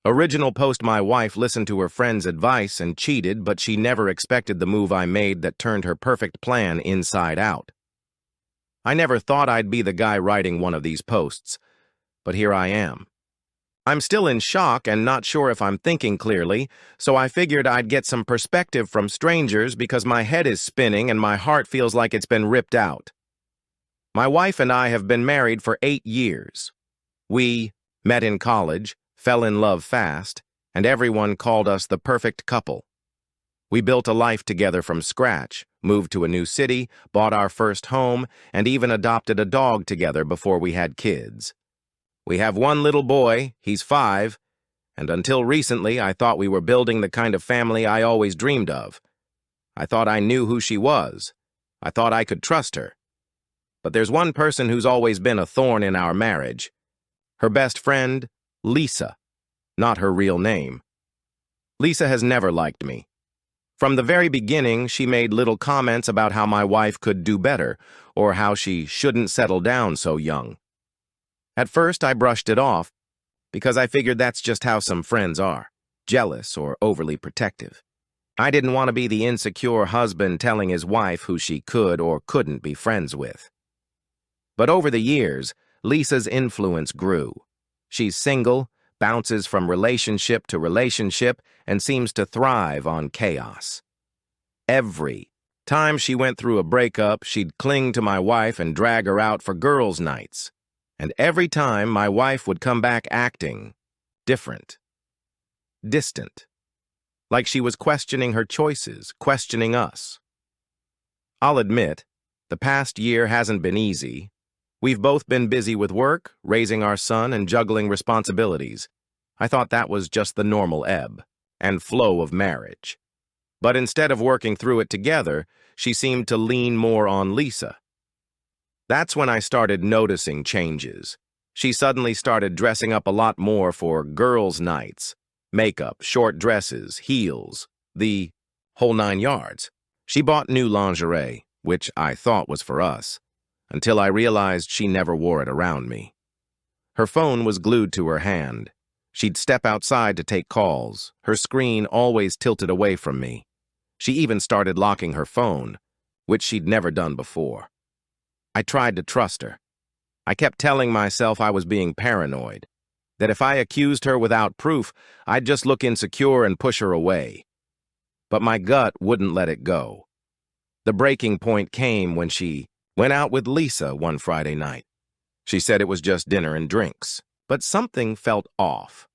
Original post: my wife listened to her friend's advice and cheated, but she never expected the move I made that turned her perfect plan inside out. I never thought I'd be the guy writing one of these posts, but here I am. I'm still in shock and not sure if I'm thinking clearly, so I figured I'd get some perspective from strangers because my head is spinning and my heart feels like it's been ripped out. My wife and I have been married for 8 years. We met in college, fell in love fast, and everyone called us the perfect couple. We built a life together from scratch, moved to a new city, bought our first home, and even adopted a dog together before we had kids. We have one little boy, he's 5, and until recently I thought we were building the kind of family I always dreamed of. I thought I knew who she was. I thought I could trust her. But there's one person who's always been a thorn in our marriage. Her best friend, Lisa, not her real name. Lisa has never liked me. From the very beginning, she made little comments about how my wife could do better, or how she shouldn't settle down so young. At first, I brushed it off, because I figured that's just how some friends are, jealous or overly protective. I didn't want to be the insecure husband telling his wife who she could or couldn't be friends with. But over the years, Lisa's influence grew. She's single, bounces from relationship to relationship, and seems to thrive on chaos. Every time she went through a breakup, she'd cling to my wife and drag her out for girls' nights. And every time, my wife would come back acting different, distant, like she was questioning her choices, questioning us. I'll admit, the past year hasn't been easy. We've both been busy with work, raising our son, and juggling responsibilities. I thought that was just the normal ebb and flow of marriage. But instead of working through it together, she seemed to lean more on Lisa. That's when I started noticing changes. She suddenly started dressing up a lot more for girls' nights. Makeup, short dresses, heels, the whole 9 yards. She bought new lingerie, which I thought was for us, until I realized she never wore it around me. Her phone was glued to her hand. She'd step outside to take calls, her screen always tilted away from me. She even started locking her phone, which she'd never done before. I tried to trust her. I kept telling myself I was being paranoid, that if I accused her without proof, I'd just look insecure and push her away. But my gut wouldn't let it go. The breaking point came when she went out with Lisa one Friday night. She said it was just dinner and drinks, but something felt off.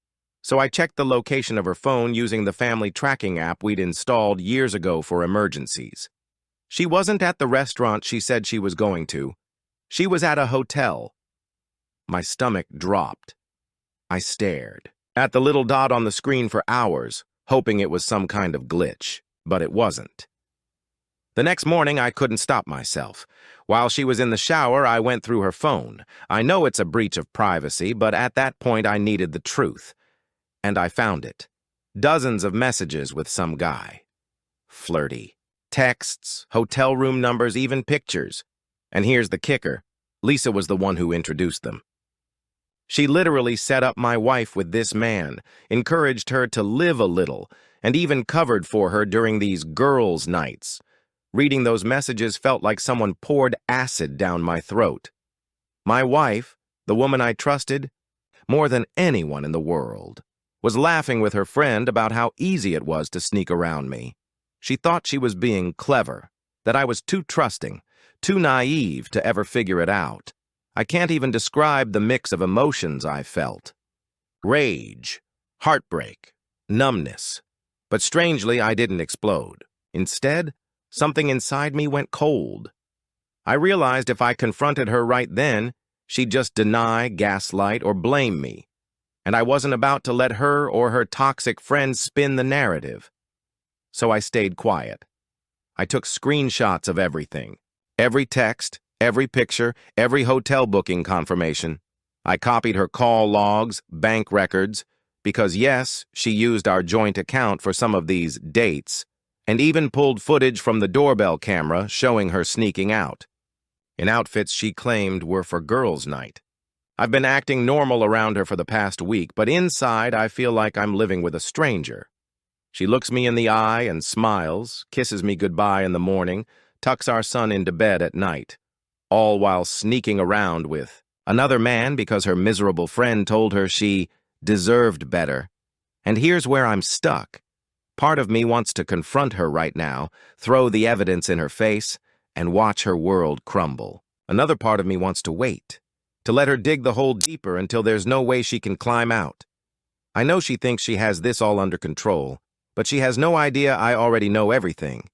So I checked the location of her phone using the family tracking app we'd installed years ago for emergencies. She wasn't at the restaurant she said she was going to. She was at a hotel. My stomach dropped. I stared at the little dot on the screen for hours, hoping it was some kind of glitch, but it wasn't. The next morning, I couldn't stop myself. While she was in the shower, I went through her phone. I know it's a breach of privacy, but at that point, I needed the truth. And I found it. Dozens of messages with some guy. Flirty. Texts, hotel room numbers, even pictures. And here's the kicker. Lisa was the one who introduced them. She literally set up my wife with this man, encouraged her to live a little, and even covered for her during these girls' nights. Reading those messages felt like someone poured acid down my throat. My wife, the woman I trusted, more than anyone in the world, was laughing with her friend about how easy it was to sneak around me. She thought she was being clever, that I was too trusting, too naive to ever figure it out. I can't even describe the mix of emotions I felt. Rage, heartbreak, numbness. But strangely, I didn't explode. Instead, something inside me went cold. I realized if I confronted her right then, she'd just deny, gaslight, or blame me. And I wasn't about to let her or her toxic friends spin the narrative. So I stayed quiet. I took screenshots of everything. Every text, every picture, every hotel booking confirmation. I copied her call logs, bank records, because yes, she used our joint account for some of these dates, and even pulled footage from the doorbell camera showing her sneaking out, in outfits she claimed were for girls' night. I've been acting normal around her for the past week, but inside I feel like I'm living with a stranger. She looks me in the eye and smiles, kisses me goodbye in the morning, tucks our son into bed at night, all while sneaking around with another man because her miserable friend told her she deserved better. And here's where I'm stuck. Part of me wants to confront her right now, throw the evidence in her face, and watch her world crumble. Another part of me wants to wait, to let her dig the hole deeper until there's no way she can climb out. I know she thinks she has this all under control, but she has no idea I already know everything.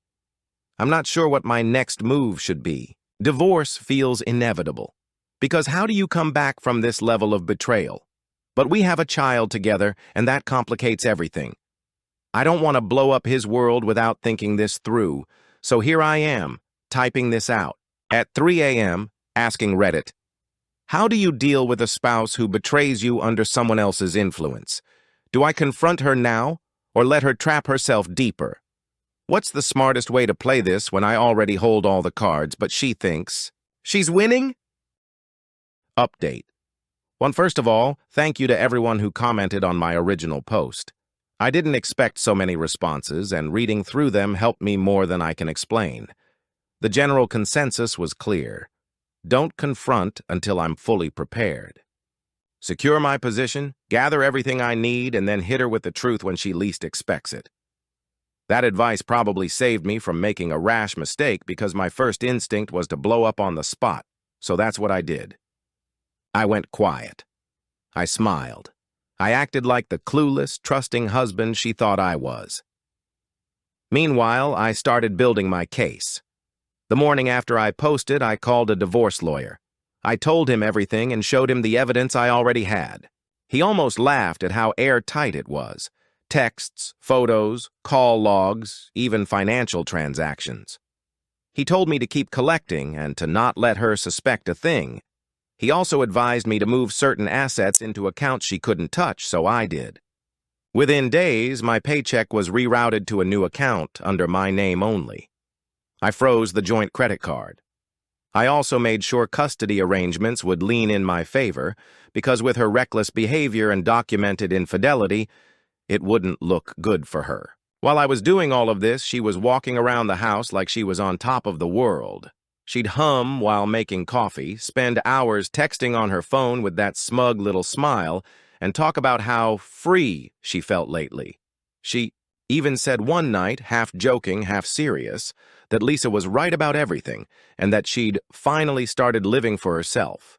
I'm not sure what my next move should be. Divorce feels inevitable, because how do you come back from this level of betrayal? But we have a child together, and that complicates everything. I don't want to blow up his world without thinking this through, so here I am, typing this out, at 3 a.m., asking Reddit, how do you deal with a spouse who betrays you under someone else's influence? Do I confront her now, or let her trap herself deeper? What's the smartest way to play this when I already hold all the cards, but she thinks she's winning? Update. First of all, thank you to everyone who commented on my original post. I didn't expect so many responses, and reading through them helped me more than I can explain. The general consensus was clear. Don't confront until I'm fully prepared. Secure my position, gather everything I need, and then hit her with the truth when she least expects it. That advice probably saved me from making a rash mistake because my first instinct was to blow up on the spot, so that's what I did. I went quiet. I smiled. I acted like the clueless, trusting husband she thought I was. Meanwhile, I started building my case. The morning after I posted, I called a divorce lawyer. I told him everything and showed him the evidence I already had. He almost laughed at how airtight it was. Texts, photos, call logs, even financial transactions. He told me to keep collecting and to not let her suspect a thing. He also advised me to move certain assets into accounts she couldn't touch, so I did. Within days, my paycheck was rerouted to a new account under my name only. I froze the joint credit card. I also made sure custody arrangements would lean in my favor, because with her reckless behavior and documented infidelity, it wouldn't look good for her. While I was doing all of this, she was walking around the house like she was on top of the world. She'd hum while making coffee, spend hours texting on her phone with that smug little smile, and talk about how free she felt lately. She even said one night, half joking, half serious, that Lisa was right about everything, and that she'd finally started living for herself.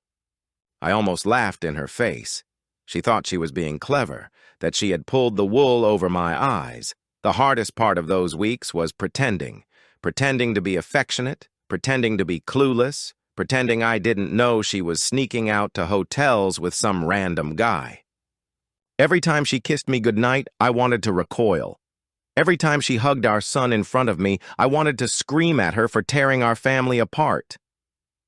I almost laughed in her face. She thought she was being clever, that she had pulled the wool over my eyes. The hardest part of those weeks was pretending to be affectionate, pretending to be clueless, pretending I didn't know she was sneaking out to hotels with some random guy. Every time she kissed me goodnight, I wanted to recoil. Every time she hugged our son in front of me, I wanted to scream at her for tearing our family apart.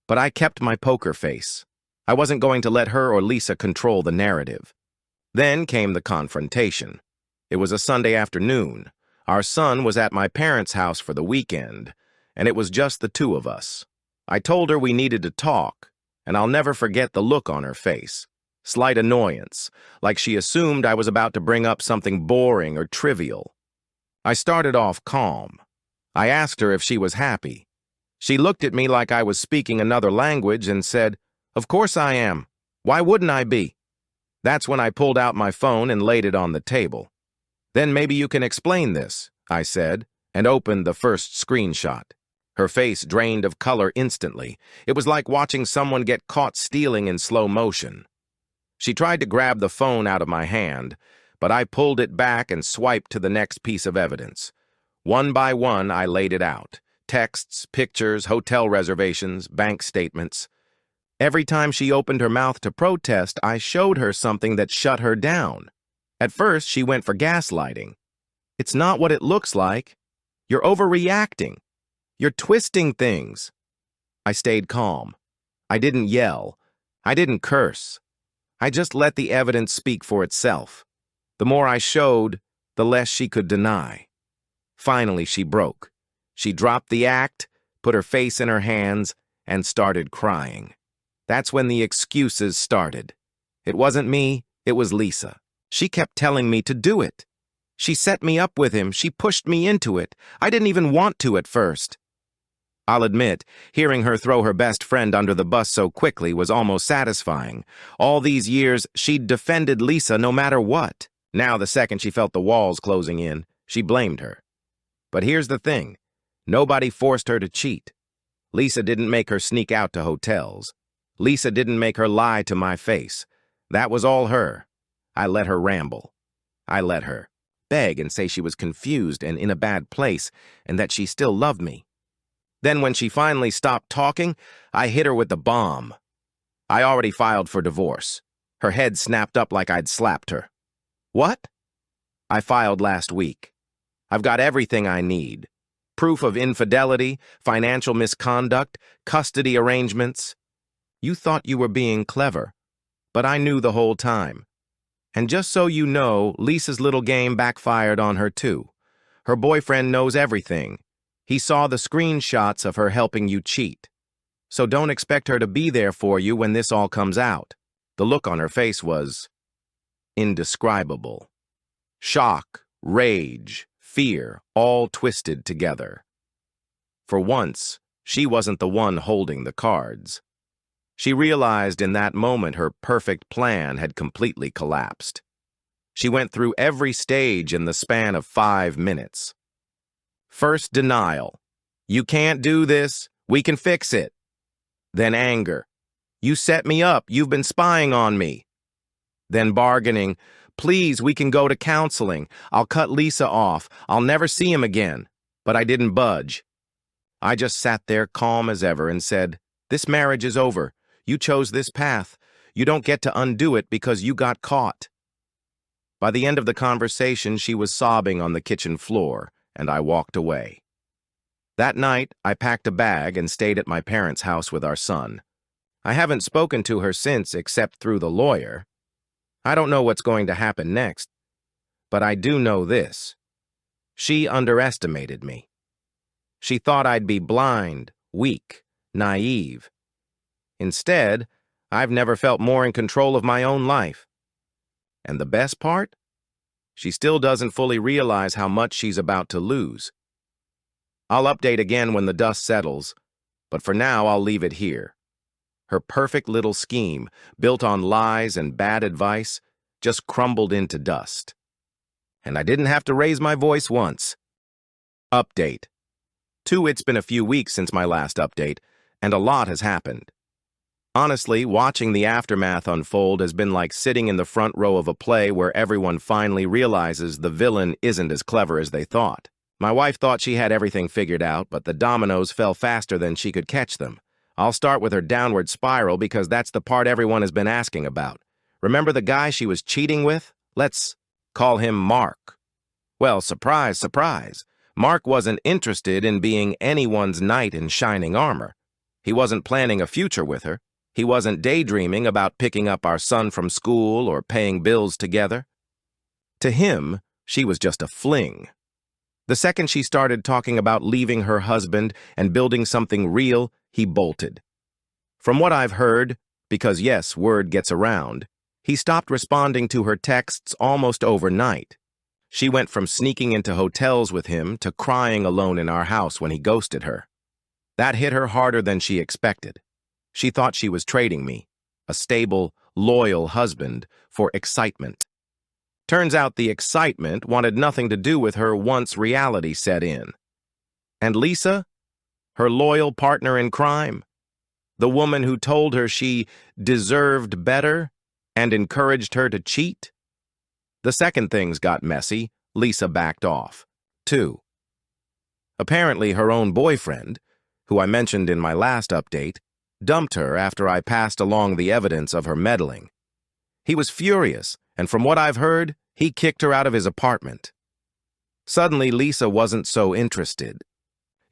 But I kept my poker face. I wasn't going to let her or Lisa control the narrative. Then came the confrontation. It was a Sunday afternoon. Our son was at my parents' house for the weekend, and it was just the two of us. I told her we needed to talk, and I'll never forget the look on her face. Slight annoyance, like she assumed I was about to bring up something boring or trivial. I started off calm. I asked her if she was happy. She looked at me like I was speaking another language and said, "Of course I am. Why wouldn't I be?" That's when I pulled out my phone and laid it on the table. "Then maybe you can explain this," I said, and opened the first screenshot. Her face drained of color instantly. It was like watching someone get caught stealing in slow motion. She tried to grab the phone out of my hand, but I pulled it back and swiped to the next piece of evidence. One by one, I laid it out. Texts, pictures, hotel reservations, bank statements. Every time she opened her mouth to protest, I showed her something that shut her down. At first, she went for gaslighting. "It's not what it looks like. You're overreacting. You're twisting things." I stayed calm. I didn't yell. I didn't curse. I just let the evidence speak for itself. The more I showed, the less she could deny. Finally, she broke. She dropped the act, put her face in her hands, and started crying. That's when the excuses started. It wasn't me, it was Lisa. She kept telling me to do it. She set me up with him, she pushed me into it. I didn't even want to at first. I'll admit, hearing her throw her best friend under the bus so quickly was almost satisfying. All these years, she'd defended Lisa no matter what. Now, the second she felt the walls closing in, she blamed her. But here's the thing. Nobody forced her to cheat. Lisa didn't make her sneak out to hotels. Lisa didn't make her lie to my face. That was all her. I let her ramble. I let her beg and say she was confused and in a bad place and that she still loved me. Then when she finally stopped talking, I hit her with the bomb. I already filed for divorce. Her head snapped up like I'd slapped her. What? I filed last week. I've got everything I need. Proof of infidelity, financial misconduct, custody arrangements. You thought you were being clever, but I knew the whole time. And just so you know, Lisa's little game backfired on her too. Her boyfriend knows everything. He saw the screenshots of her helping you cheat. So don't expect her to be there for you when this all comes out. The look on her face was indescribable. Shock, rage, fear, all twisted together. For once, she wasn't the one holding the cards. She realized in that moment her perfect plan had completely collapsed. She went through every stage in the span of 5 minutes. First, denial. You can't do this. We can fix it. Then anger. You set me up. You've been spying on me. Then bargaining. Please, we can go to counseling. I'll cut Lisa off. I'll never see him again. But I didn't budge. I just sat there calm as ever and said, this marriage is over. You chose this path. You don't get to undo it because you got caught. By the end of the conversation, she was sobbing on the kitchen floor, and I walked away. That night, I packed a bag and stayed at my parents' house with our son. I haven't spoken to her since except through the lawyer. I don't know what's going to happen next, but I do know this. She underestimated me. She thought I'd be blind, weak, naive. Instead, I've never felt more in control of my own life. And the best part? She still doesn't fully realize how much she's about to lose. I'll update again when the dust settles, but for now I'll leave it here. Her perfect little scheme, built on lies and bad advice, just crumbled into dust. And I didn't have to raise my voice once. Update. 2. It's been a few weeks since my last update, and a lot has happened. Honestly, watching the aftermath unfold has been like sitting in the front row of a play where everyone finally realizes the villain isn't as clever as they thought. My wife thought she had everything figured out, but the dominoes fell faster than she could catch them. I'll start with her downward spiral because that's the part everyone has been asking about. Remember the guy she was cheating with? Let's call him Mark. Well, surprise, surprise. Mark wasn't interested in being anyone's knight in shining armor. He wasn't planning a future with her. He wasn't daydreaming about picking up our son from school or paying bills together. To him, she was just a fling. The second she started talking about leaving her husband and building something real, he bolted. From what I've heard, because yes, word gets around, he stopped responding to her texts almost overnight. She went from sneaking into hotels with him to crying alone in our house when he ghosted her. That hit her harder than she expected. She thought she was trading me, a stable, loyal husband, for excitement. Turns out the excitement wanted nothing to do with her once reality set in. And Lisa? Her loyal partner in crime? The woman who told her she deserved better and encouraged her to cheat? The second things got messy, Lisa backed off. 2. Apparently her own boyfriend, who I mentioned in my last update, dumped her after I passed along the evidence of her meddling. He was furious, and from what I've heard, he kicked her out of his apartment. Suddenly, Lisa wasn't so interested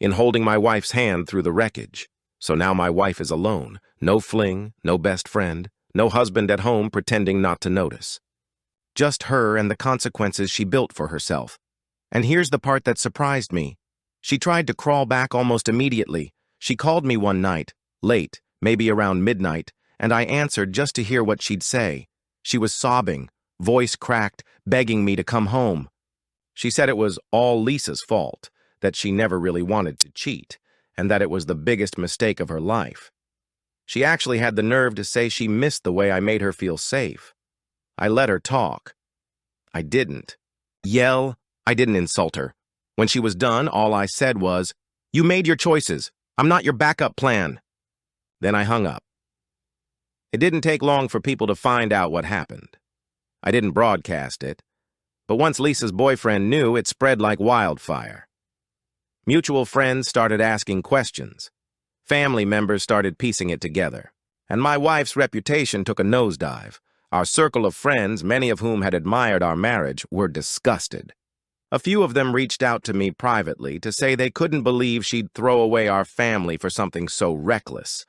in holding my wife's hand through the wreckage. So now my wife is alone, no fling, no best friend, no husband at home pretending not to notice. Just her and the consequences she built for herself. And here's the part that surprised me. She tried to crawl back almost immediately. She called me one night, late, maybe around midnight, and I answered just to hear what she'd say. She was sobbing, voice cracked, begging me to come home. She said it was all Lisa's fault, that she never really wanted to cheat, and that it was the biggest mistake of her life. She actually had the nerve to say she missed the way I made her feel safe. I let her talk. I didn't yell. I didn't insult her. When she was done, all I said was, "You made your choices. I'm not your backup plan." Then I hung up. It didn't take long for people to find out what happened. I didn't broadcast it, but once Lisa's boyfriend knew, it spread like wildfire. Mutual friends started asking questions. Family members started piecing it together. And my wife's reputation took a nosedive. Our circle of friends, many of whom had admired our marriage, were disgusted. A few of them reached out to me privately to say they couldn't believe she'd throw away our family for something so reckless.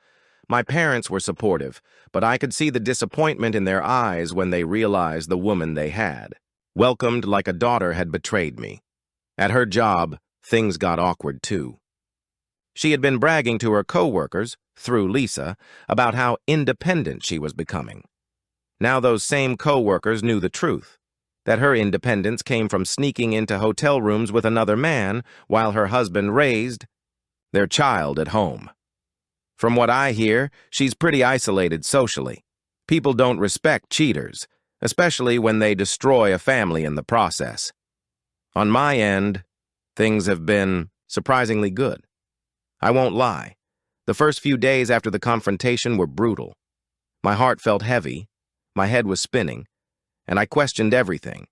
My parents were supportive, but I could see the disappointment in their eyes when they realized the woman they had, welcomed like a daughter, had betrayed me. At her job, things got awkward too. She had been bragging to her coworkers, through Lisa, about how independent she was becoming. Now those same coworkers knew the truth, that her independence came from sneaking into hotel rooms with another man while her husband raised their child at home. From what I hear, she's pretty isolated socially. People don't respect cheaters, especially when they destroy a family in the process. On my end, things have been surprisingly good. I won't lie. The first few days after the confrontation were brutal. My heart felt heavy, my head was spinning, and I questioned everything.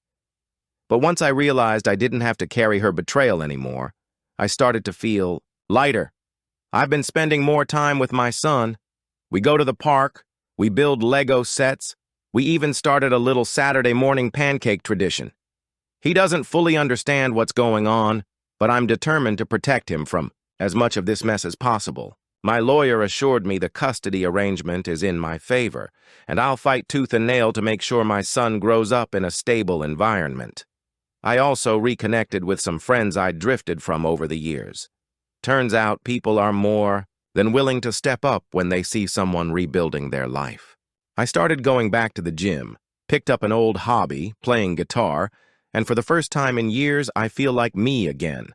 But once I realized I didn't have to carry her betrayal anymore, I started to feel lighter. I've been spending more time with my son. We go to the park, we build Lego sets, we even started a little Saturday morning pancake tradition. He doesn't fully understand what's going on, but I'm determined to protect him from as much of this mess as possible. My lawyer assured me the custody arrangement is in my favor, and I'll fight tooth and nail to make sure my son grows up in a stable environment. I also reconnected with some friends I'd drifted from over the years. Turns out people are more than willing to step up when they see someone rebuilding their life. I started going back to the gym, picked up an old hobby, playing guitar, and for the first time in years, I feel like me again.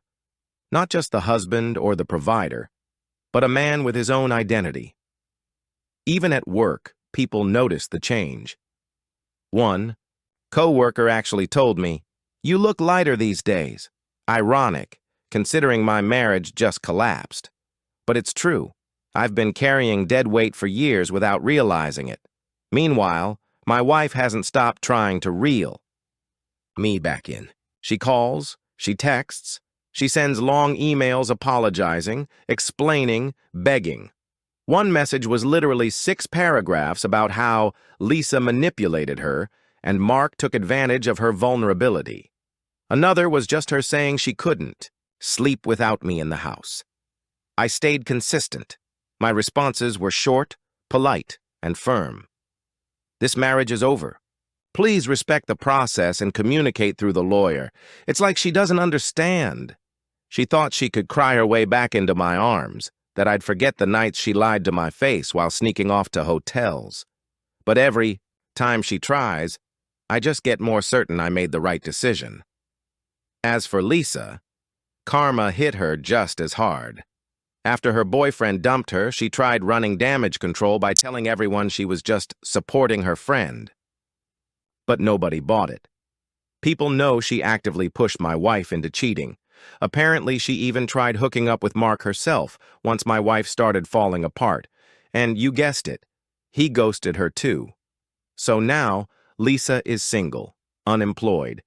Not just the husband or the provider, but a man with his own identity. Even at work, people notice the change. One coworker actually told me, "You look lighter these days." Ironic, considering my marriage just collapsed. But it's true. I've been carrying dead weight for years without realizing it. Meanwhile, my wife hasn't stopped trying to reel me back in. She calls, she texts, she sends long emails apologizing, explaining, begging. One message was literally 6 paragraphs about how Lisa manipulated her and Mark took advantage of her vulnerability. Another was just her saying she couldn't sleep without me in the house. I stayed consistent. My responses were short, polite, and firm. "This marriage is over. Please respect the process and communicate through the lawyer." It's like she doesn't understand. She thought she could cry her way back into my arms, that I'd forget the nights she lied to my face while sneaking off to hotels. But every time she tries, I just get more certain I made the right decision. As for Lisa, karma hit her just as hard. After her boyfriend dumped her, she tried running damage control by telling everyone she was just supporting her friend. But nobody bought it. People know she actively pushed my wife into cheating. Apparently, she even tried hooking up with Mark herself once my wife started falling apart. And you guessed it, he ghosted her too. So now, Lisa is single, unemployed.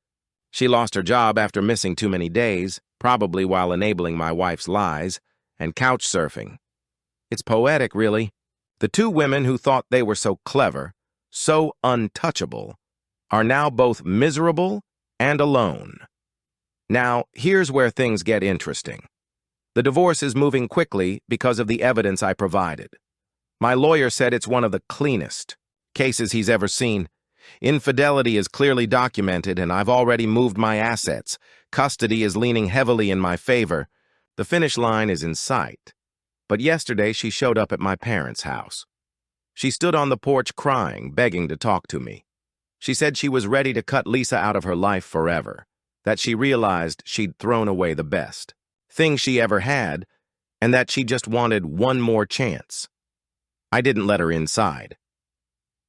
She lost her job after missing too many days, probably while enabling my wife's lies, and couch surfing. It's poetic, really. The 2 women who thought they were so clever, so untouchable, are now both miserable and alone. Now, here's where things get interesting. The divorce is moving quickly because of the evidence I provided. My lawyer said it's one of the cleanest cases he's ever seen. Infidelity is clearly documented, and I've already moved my assets. Custody is leaning heavily in my favor. The finish line is in sight. But yesterday, she showed up at my parents' house. She stood on the porch crying, begging to talk to me. She said she was ready to cut Lisa out of her life forever, that she realized she'd thrown away the best thing she ever had, and that she just wanted one more chance. I didn't let her inside.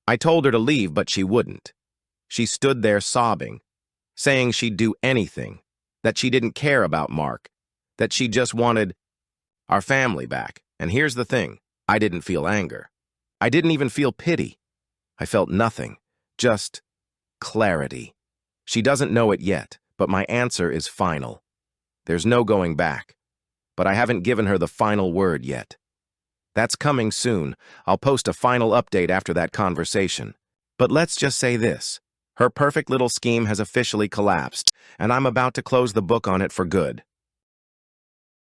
I told her to leave, but she wouldn't. She stood there sobbing, saying she'd do anything, that she didn't care about Mark, that she just wanted our family back. And here's the thing, I didn't feel anger. I didn't even feel pity. I felt nothing, just clarity. She doesn't know it yet, but my answer is final. There's no going back, but I haven't given her the final word yet. That's coming soon. I'll post a final update after that conversation. But let's just say this. Her perfect little scheme has officially collapsed, and I'm about to close the book on it for good.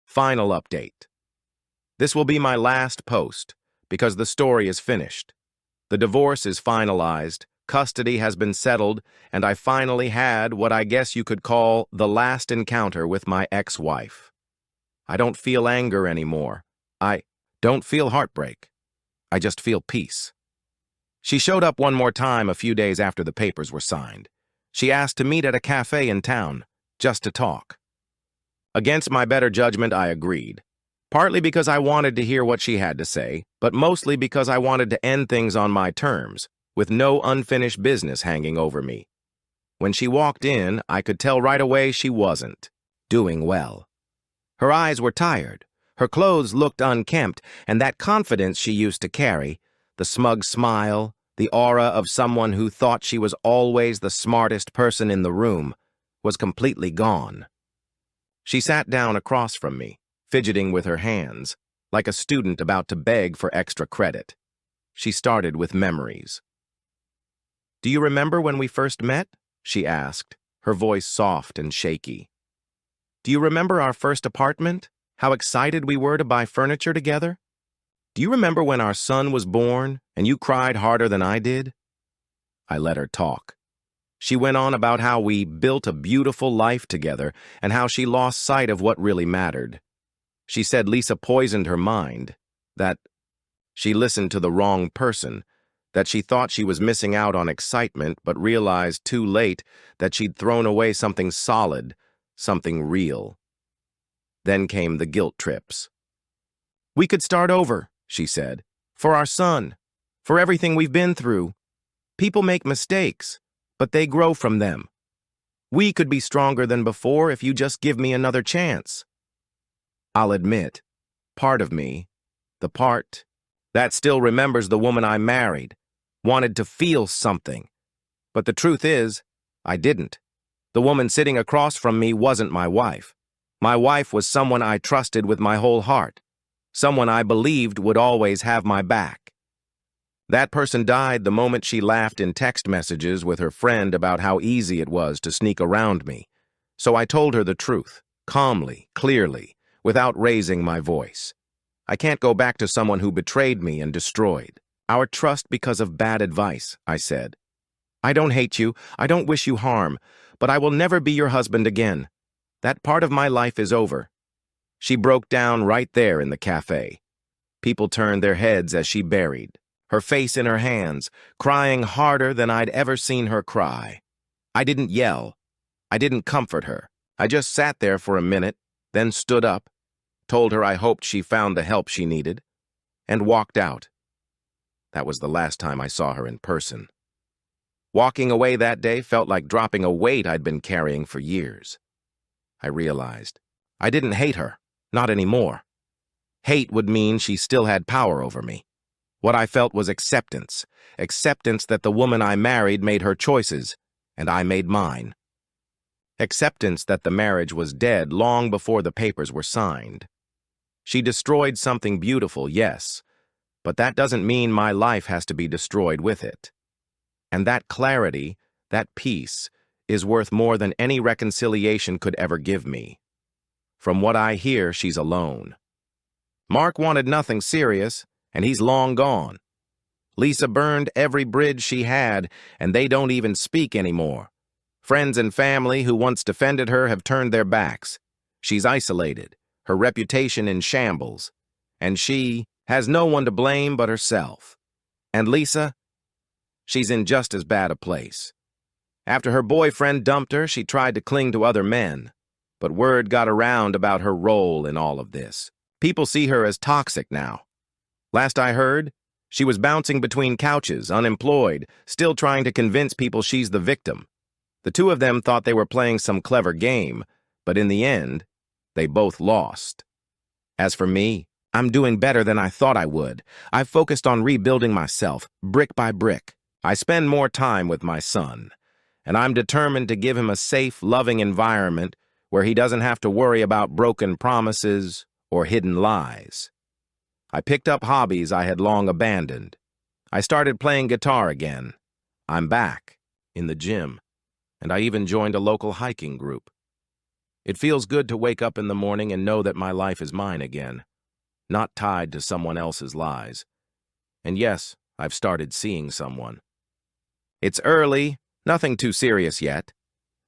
Final update. This will be my last post, because the story is finished. The divorce is finalized, custody has been settled, and I finally had what I guess you could call the last encounter with my ex-wife. I don't feel anger anymore. I don't feel heartbreak. I just feel peace. She showed up one more time a few days after the papers were signed. She asked to meet at a cafe in town, just to talk. Against my better judgment, I agreed. Partly because I wanted to hear what she had to say, but mostly because I wanted to end things on my terms, with no unfinished business hanging over me. When she walked in, I could tell right away she wasn't doing well. Her eyes were tired, her clothes looked unkempt, and that confidence she used to carry, the smug smile, the aura of someone who thought she was always the smartest person in the room, was completely gone. She sat down across from me, fidgeting with her hands, like a student about to beg for extra credit. She started with memories. "Do you remember when we first met?" she asked, her voice soft and shaky. "Do you remember our first apartment? How excited we were to buy furniture together? Do you remember when our son was born and you cried harder than I did?" I let her talk. She went on about how we built a beautiful life together and how she lost sight of what really mattered. She said Lisa poisoned her mind, that she listened to the wrong person, that she thought she was missing out on excitement but realized too late that she'd thrown away something solid, something real. Then came the guilt trips. "We could start over," she said, "for our son, for everything we've been through. People make mistakes, but they grow from them. We could be stronger than before if you just give me another chance." I'll admit, part of me, the part that still remembers the woman I married, wanted to feel something. But the truth is, I didn't. The woman sitting across from me wasn't my wife. My wife was someone I trusted with my whole heart, someone I believed would always have my back. That person died the moment she laughed in text messages with her friend about how easy it was to sneak around me. So I told her the truth, calmly, clearly, without raising my voice. I can't go back to someone who betrayed me and destroyed our trust because of bad advice, I said. "I don't hate you, I don't wish you harm, but I will never be your husband again. That part of my life is over." She broke down right there in the cafe. People turned their heads as she buried, her face in her hands, crying harder than I'd ever seen her cry. I didn't yell. I didn't comfort her. I just sat there for a minute, then stood up, told her I hoped she found the help she needed, and walked out. That was the last time I saw her in person. Walking away that day felt like dropping a weight I'd been carrying for years. I realized I didn't hate her, not anymore. Hate would mean she still had power over me. What I felt was acceptance, acceptance that the woman I married made her choices, and I made mine. Acceptance that the marriage was dead long before the papers were signed. She destroyed something beautiful, yes, but that doesn't mean my life has to be destroyed with it. And that clarity, that peace, is worth more than any reconciliation could ever give me. From what I hear, she's alone. Mark wanted nothing serious, and he's long gone. Lisa burned every bridge she had, and they don't even speak anymore. Friends and family who once defended her have turned their backs. She's isolated, her reputation in shambles, and she has no one to blame but herself. And Lisa, she's in just as bad a place. After her boyfriend dumped her, she tried to cling to other men. But word got around about her role in all of this. People see her as toxic now. Last I heard, she was bouncing between couches, unemployed, still trying to convince people she's the victim. The two of them thought they were playing some clever game, but in the end, they both lost. As for me, I'm doing better than I thought I would. I've focused on rebuilding myself, brick by brick. I spend more time with my son, and I'm determined to give him a safe, loving environment where he doesn't have to worry about broken promises or hidden lies. I picked up hobbies I had long abandoned. I started playing guitar again. I'm back, in the gym, and I even joined a local hiking group. It feels good to wake up in the morning and know that my life is mine again, not tied to someone else's lies. And yes, I've started seeing someone. It's early, nothing too serious yet,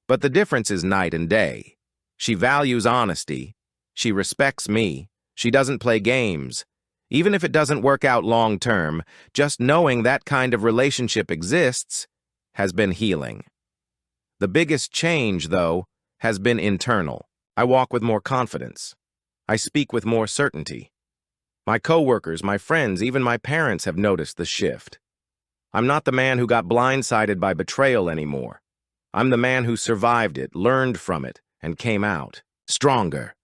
but the difference is night and day. She values honesty. She respects me. She doesn't play games. Even if it doesn't work out long term, just knowing that kind of relationship exists has been healing. The biggest change, though, has been internal. I walk with more confidence. I speak with more certainty. My coworkers, my friends, even my parents have noticed the shift. I'm not the man who got blindsided by betrayal anymore. I'm the man who survived it, learned from it, and came out stronger.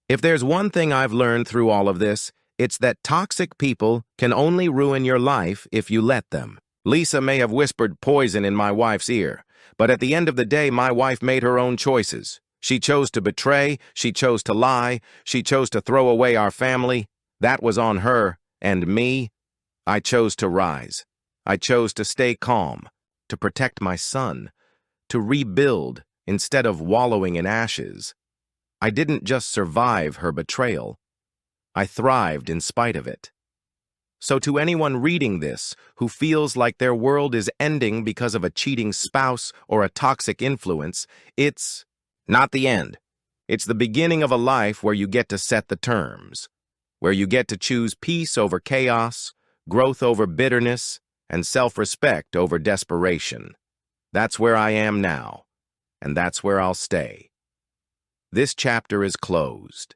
If there's one thing I've learned through all of this, it's that toxic people can only ruin your life if you let them. Lisa may have whispered poison in my wife's ear, but at the end of the day, my wife made her own choices. She chose to betray, she chose to lie, she chose to throw away our family. That was on her, and me, I chose to rise. I chose to stay calm, to protect my son, to rebuild instead of wallowing in ashes. I didn't just survive her betrayal. I thrived in spite of it. So to anyone reading this who feels like their world is ending because of a cheating spouse or a toxic influence, it's not the end. It's the beginning of a life where you get to set the terms, where you get to choose peace over chaos, growth over bitterness, and self-respect over desperation. That's where I am now, and that's where I'll stay. This chapter is closed.